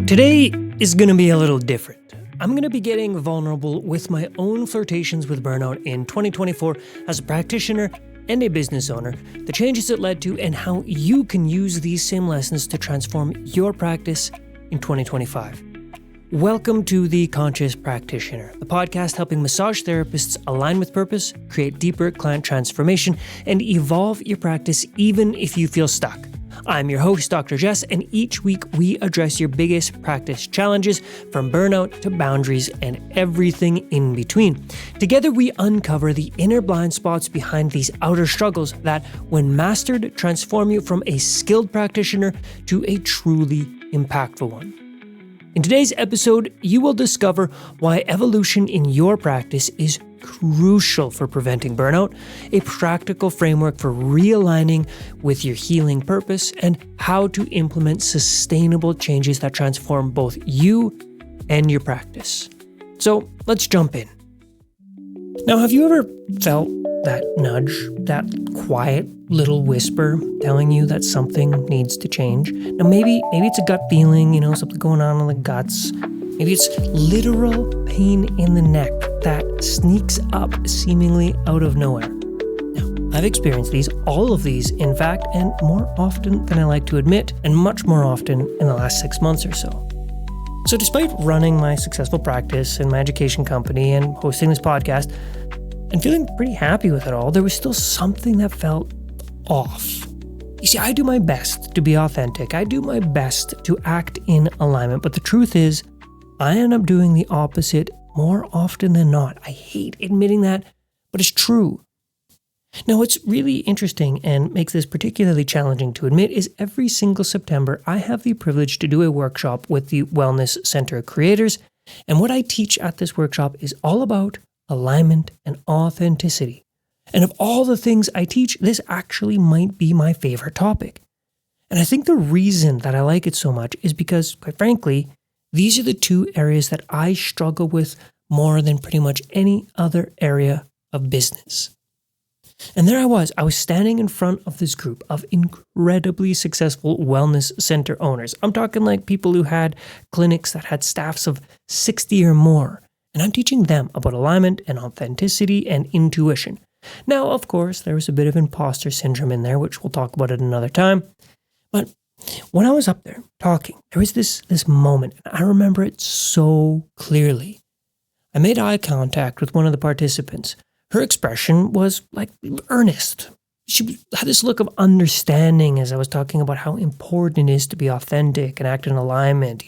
Today is going to be a little different. I'm going to be getting vulnerable with my own flirtations with burnout in 2024 as a practitioner and a business owner, the changes it led to, and how you can use these same lessons to transform your practice in 2025. Welcome to The Conscious Practitioner, the podcast helping massage therapists align with purpose, create deeper client transformation, and evolve your practice even if you feel stuck. I'm your host, Dr. Jess, and each week we address your biggest practice challenges from burnout to boundaries and everything in between. Together we uncover the inner blind spots behind these outer struggles that, when mastered, transform you from a skilled practitioner to a truly impactful one. In today's episode, you will discover why evolution in your practice is crucial for preventing burnout, a practical framework for realigning with your healing purpose, and how to implement sustainable changes that transform both you and your practice. So let's jump in. Now, have you ever felt that nudge, that quiet little whisper telling you that something needs to change? Now, maybe it's a gut feeling, something going on in the guts. Maybe it's literal pain in the neck that sneaks up seemingly out of nowhere. Now, I've experienced all of these, in fact, and more often than I like to admit, and much more often in the last 6 months or so. So despite running my successful practice and my education company and hosting this podcast, and feeling pretty happy with it all, there was still something that felt off. You see, I do my best to be authentic. I do my best to act in alignment, but the truth is, I end up doing the opposite more often than not. I hate admitting that, but it's true. Now, what's really interesting and makes this particularly challenging to admit is every single September, I have the privilege to do a workshop with the Wellness Center creators, and what I teach at this workshop is all about alignment and authenticity. And of all the things I teach, this actually might be my favorite topic. And I think the reason that I like it so much is because, quite frankly, these are the two areas that I struggle with more than pretty much any other area of business. And there I was standing in front of this group of incredibly successful wellness center owners. I'm talking like people who had clinics that had staffs of 60 or more. And I'm teaching them about alignment and authenticity and intuition. Now, of course, there was a bit of imposter syndrome in there, which we'll talk about at another time. But when I was up there talking, there was this moment, and I remember it so clearly. I made eye contact with one of the participants. Her expression was like earnest. She had this look of understanding as I was talking about how important it is to be authentic and act in alignment.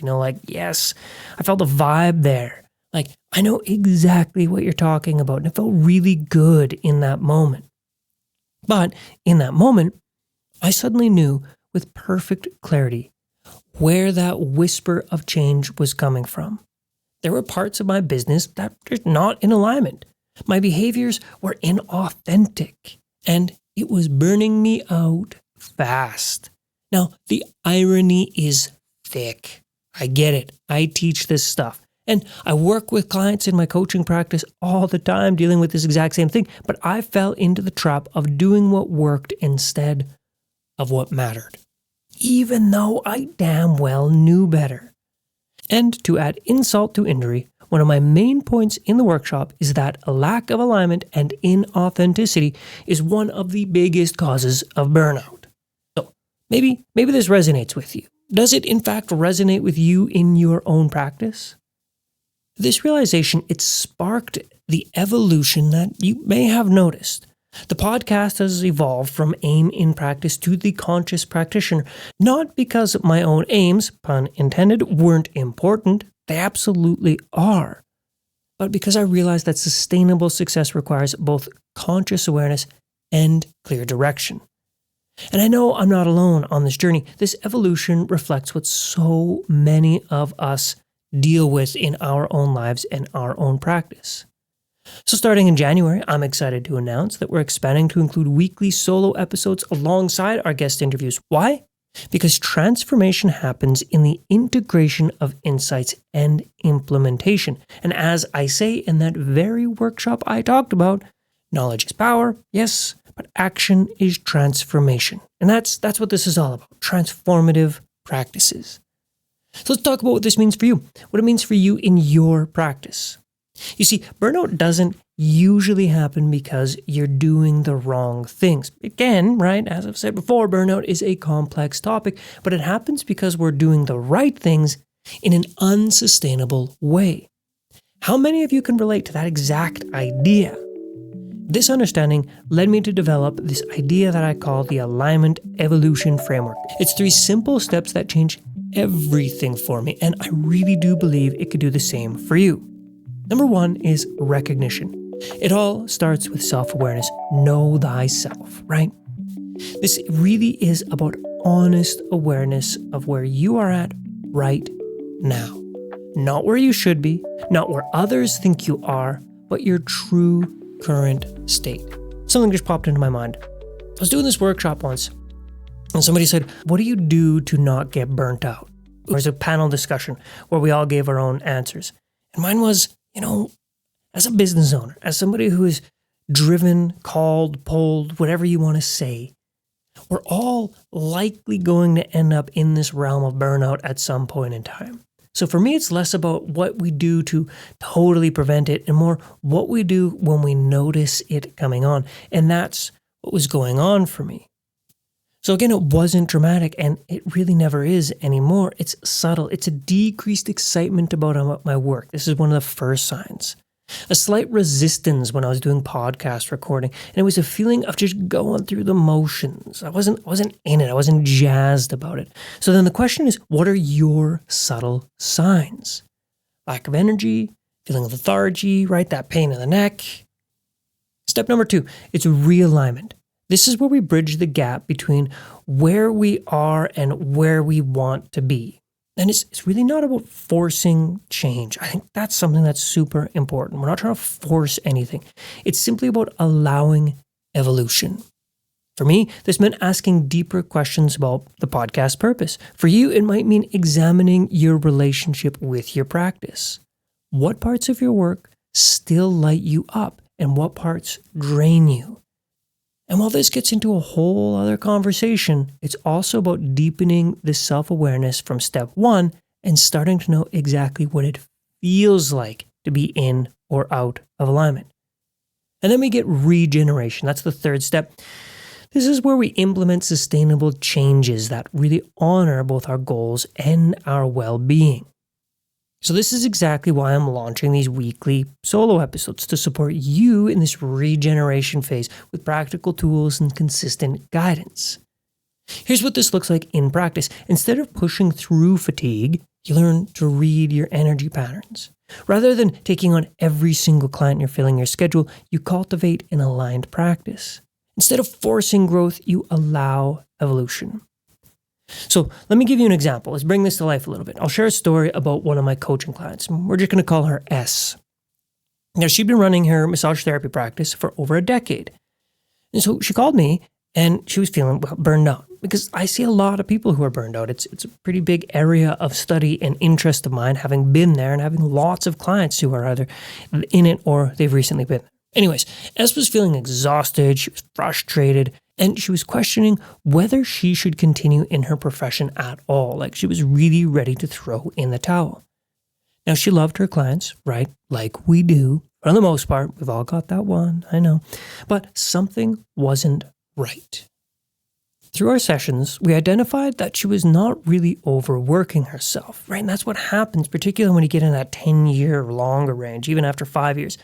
Yes, I felt the vibe there. Like, I know exactly what you're talking about, and it felt really good in that moment. But in that moment, I suddenly knew with perfect clarity where that whisper of change was coming from. There were parts of my business that were not in alignment. My behaviors were inauthentic, and it was burning me out fast. Now, the irony is thick. I get it. I teach this stuff. And I work with clients in my coaching practice all the time dealing with this exact same thing, but I fell into the trap of doing what worked instead of what mattered, even though I damn well knew better. And to add insult to injury, one of my main points in the workshop is that a lack of alignment and inauthenticity is one of the biggest causes of burnout. So maybe this resonates with you. Does it in fact resonate with you in your own practice? This realization, it sparked the evolution that you may have noticed. The podcast has evolved from aim in practice to the conscious practitioner, not because my own aims, pun intended, weren't important. They absolutely are. But because I realized that sustainable success requires both conscious awareness and clear direction. And I know I'm not alone on this journey. This evolution reflects what so many of us deal with in our own lives and our own practice. So starting in January, I'm excited to announce that we're expanding to include weekly solo episodes alongside our guest interviews. Why? Because transformation happens in the integration of insights and implementation. And as I say in that very workshop I talked about, knowledge is power, yes, but action is transformation. And that's what this is all about, transformative practices. So let's talk about what this means for you, what it means for you in your practice. You see, burnout doesn't usually happen because you're doing the wrong things. Again, right, as I've said before, burnout is a complex topic, but it happens because we're doing the right things in an unsustainable way. How many of you can relate to that exact idea? This understanding led me to develop this idea that I call the alignment evolution framework. It's 3 simple steps that change everything for me, and I really do believe it could do the same for you. Number 1 is recognition. It all starts with self-awareness. Know thyself, right? This really is about honest awareness of where you are at right now. Not where you should be, not where others think you are, but your true current state. Something just popped into my mind. I was doing this workshop once, and somebody said, what do you do to not get burnt out? There was a panel discussion where we all gave our own answers. And mine was, as a business owner, as somebody who is driven, called, pulled, whatever you want to say, we're all likely going to end up in this realm of burnout at some point in time. So for me, it's less about what we do to totally prevent it and more what we do when we notice it coming on. And that's what was going on for me. So again, it wasn't dramatic, and it really never is anymore. It's subtle. It's a decreased excitement about my work. This is one of the first signs. A slight resistance when I was doing podcast recording, and it was a feeling of just going through the motions. I wasn't in it. I wasn't jazzed about it. So then the question is, what are your subtle signs? Lack of energy, feeling of lethargy, right? That pain in the neck. Step number 2, it's realignment. This is where we bridge the gap between where we are and where we want to be. And it's really not about forcing change. I think that's something that's super important. We're not trying to force anything. It's simply about allowing evolution. For me, this meant asking deeper questions about the podcast purpose. For you, it might mean examining your relationship with your practice. What parts of your work still light you up and what parts drain you? And while this gets into a whole other conversation, it's also about deepening the self-awareness from step 1 and starting to know exactly what it feels like to be in or out of alignment. And then we get regeneration. That's the 3rd step. This is where we implement sustainable changes that really honor both our goals and our well-being. So this is exactly why I'm launching these weekly solo episodes, to support you in this regeneration phase with practical tools and consistent guidance. Here's what this looks like in practice. Instead of pushing through fatigue, you learn to read your energy patterns. Rather than taking on every single client you're filling your schedule, you cultivate an aligned practice. Instead of forcing growth, you allow evolution. So let me give you an example. Let's bring this to life a little bit. I'll share a story about one of my coaching clients. We're just going to call her S. Now, she'd been running her massage therapy practice for over a decade. And so she called me and she was feeling burned out, because I see a lot of people who are burned out. It's a pretty big area of study and interest of mine, having been there and having lots of clients who are either in it or they've recently been there. Anyways, S was feeling exhausted. She was frustrated. And she was questioning whether she should continue in her profession at all. Like, she was really ready to throw in the towel. Now, she loved her clients, right? Like we do. For the most part, we've all got that one, I know. But something wasn't right. Through our sessions, we identified that she was not really overworking herself, right? And that's what happens, particularly when you get in that 10-year or longer range, even after 5 years.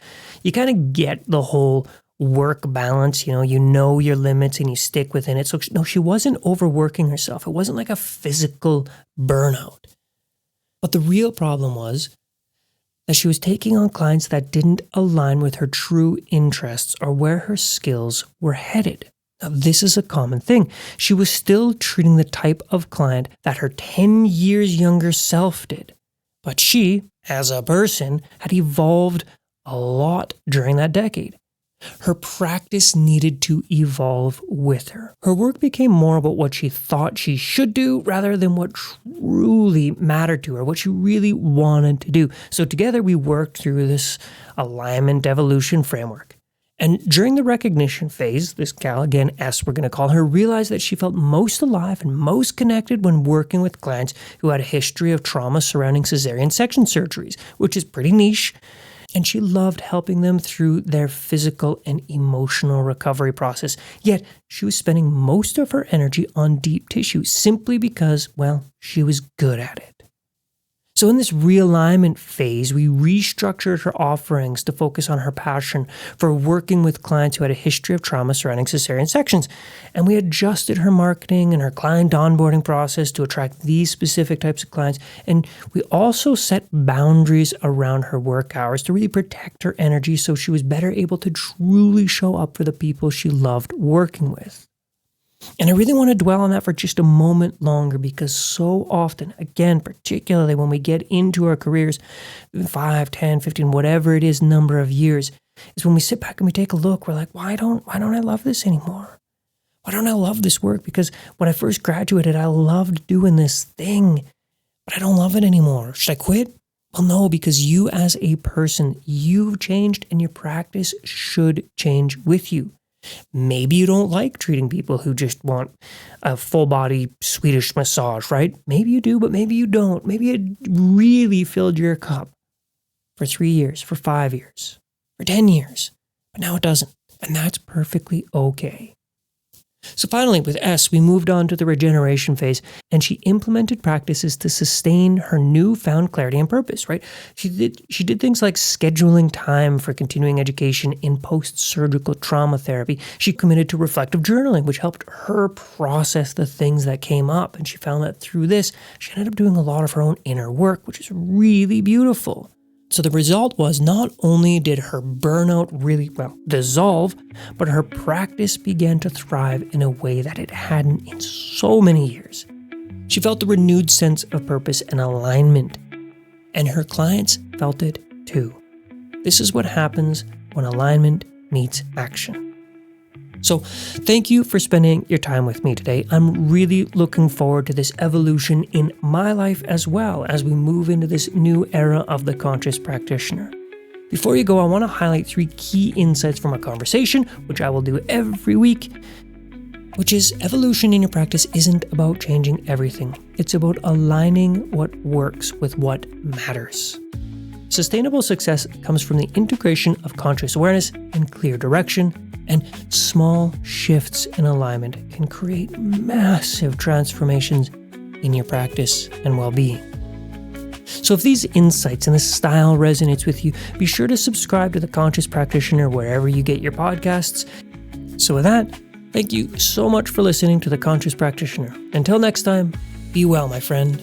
You kind of get the whole work balance, you know your limits and you stick within it. So no, she wasn't overworking herself. It wasn't like a physical burnout. But the real problem was that she was taking on clients that didn't align with her true interests or where her skills were headed. Now, this is a common thing. She was still treating the type of client that her 10 years younger self did. But she, as a person, had evolved a lot during that decade. Her practice needed to evolve with her. Her work became more about what she thought she should do rather than what truly mattered to her, what she really wanted to do. So together we worked through this alignment evolution framework. And during the recognition phase, this gal, again, S, we're going to call her, realized that she felt most alive and most connected when working with clients who had a history of trauma surrounding cesarean section surgeries, which is pretty niche. And she loved helping them through their physical and emotional recovery process. Yet, she was spending most of her energy on deep tissue simply because, well, she was good at it. So in this realignment phase, we restructured her offerings to focus on her passion for working with clients who had a history of trauma surrounding cesarean sections. And we adjusted her marketing and her client onboarding process to attract these specific types of clients. And we also set boundaries around her work hours to really protect her energy so she was better able to truly show up for the people she loved working with. And I really want to dwell on that for just a moment longer because so often, again, particularly when we get into our careers, 5, 10, 15, whatever it is, number of years, is when we sit back and we take a look, we're like, why don't I love this anymore? Why don't I love this work? Because when I first graduated, I loved doing this thing, but I don't love it anymore. Should I quit? Well, no, because you as a person, you've changed and your practice should change with you. Maybe you don't like treating people who just want a full body Swedish massage, right? Maybe you do, but maybe you don't. Maybe it really filled your cup for 3 years, for 5 years, for 10 years, but now it doesn't. And that's perfectly okay. So finally, with S, we moved on to the regeneration phase, and she implemented practices to sustain her newfound clarity and purpose, right? She did things like scheduling time for continuing education in post-surgical trauma therapy. She committed to reflective journaling, which helped her process the things that came up. And she found that through this, she ended up doing a lot of her own inner work, which is really beautiful. So the result was not only did her burnout really, dissolve, but her practice began to thrive in a way that it hadn't in so many years. She felt a renewed sense of purpose and alignment, and her clients felt it too. This is what happens when alignment meets action. So thank you for spending your time with me today. I'm really looking forward to this evolution in my life as well as we move into this new era of the conscious practitioner. Before you go, I want to highlight 3 key insights from our conversation, which I will do every week, which is evolution in your practice isn't about changing everything. It's about aligning what works with what matters. Sustainable success comes from the integration of conscious awareness and clear direction, and small shifts in alignment can create massive transformations in your practice and well-being. So if these insights and this style resonates with you, be sure to subscribe to The Conscious Practitioner wherever you get your podcasts. So with that, thank you so much for listening to The Conscious Practitioner. Until next time, be well, my friend.